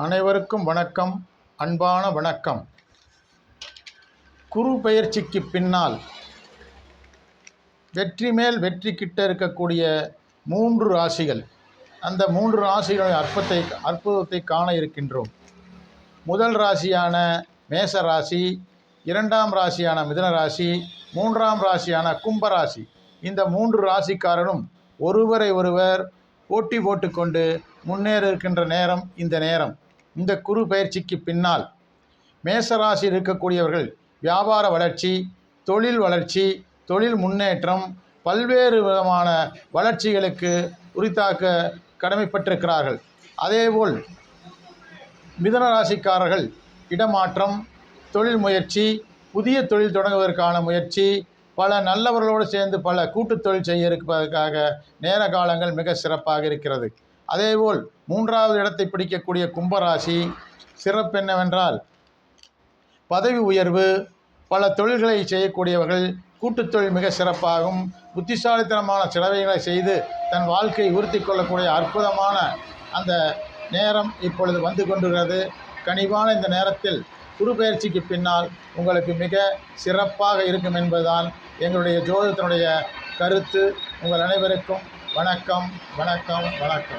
அனைவருக்கும் வணக்கம், அன்பான வணக்கம். குரு பெயர்ச்சிக்கு பின்னால் வெற்றி மேல் வெற்றி கிட்ட இருக்கக்கூடிய 3 ராசிகள், அந்த 3 ராசிகளின் அற்புதத்தை காண இருக்கின்றோம். முதல் ராசியான மேச ராசி, 2ஆம் ராசியான மிதுன ராசி, 3ஆம் ராசியான கும்பராசி. இந்த 3 ராசிக்காரரும் ஒருவரை ஒருவர் போட்டி போட்டுக்கொண்டு முன்னேற இருக்கின்ற நேரம் இந்த நேரம். இந்த குரு பயிற்சிக்கு பின்னால் மேசராசியில் இருக்கக்கூடியவர்கள் வியாபார வளர்ச்சி, தொழில் வளர்ச்சி, தொழில் முன்னேற்றம், பல்வேறு விதமான வளர்ச்சிகளுக்கு உரித்தாக்க கடமைப்பட்டிருக்கிறார்கள். அதேபோல் மிதுன ராசிக்காரர்கள் இடமாற்றம், தொழில் முயற்சி, புதிய தொழில் தொடங்குவதற்கான முயற்சி, பல நல்லவர்களோடு சேர்ந்து பல கூட்டு தொழில் செய்ய இருப்பதற்காக நேர காலங்கள் மிக சிறப்பாக இருக்கிறது. அதேபோல் 3வது இடத்தை பிடிக்கக்கூடிய கும்பராசி சிறப்பு என்னவென்றால் பதவி உயர்வு, பல தொழில்களை செய்யக்கூடியவர்கள், கூட்டுத் தொழில் மிக சிறப்பாகும். புத்திசாலித்தனமான செலவைகளை செய்து தன் வாழ்க்கையை உறுத்தி கொள்ளக்கூடிய அற்புதமான அந்த நேரம் இப்பொழுது வந்து கொண்டிருக்கிறது. கனிவான இந்த நேரத்தில் குரு பெயர்ச்சிக்கு பின்னால் உங்களுக்கு மிக சிறப்பாக இருக்கும் என்பதுதான் எங்களுடைய ஜோதிடத்தினுடைய கருத்து. உங்கள் அனைவருக்கும் வணக்கம், வணக்கம், வணக்கம்.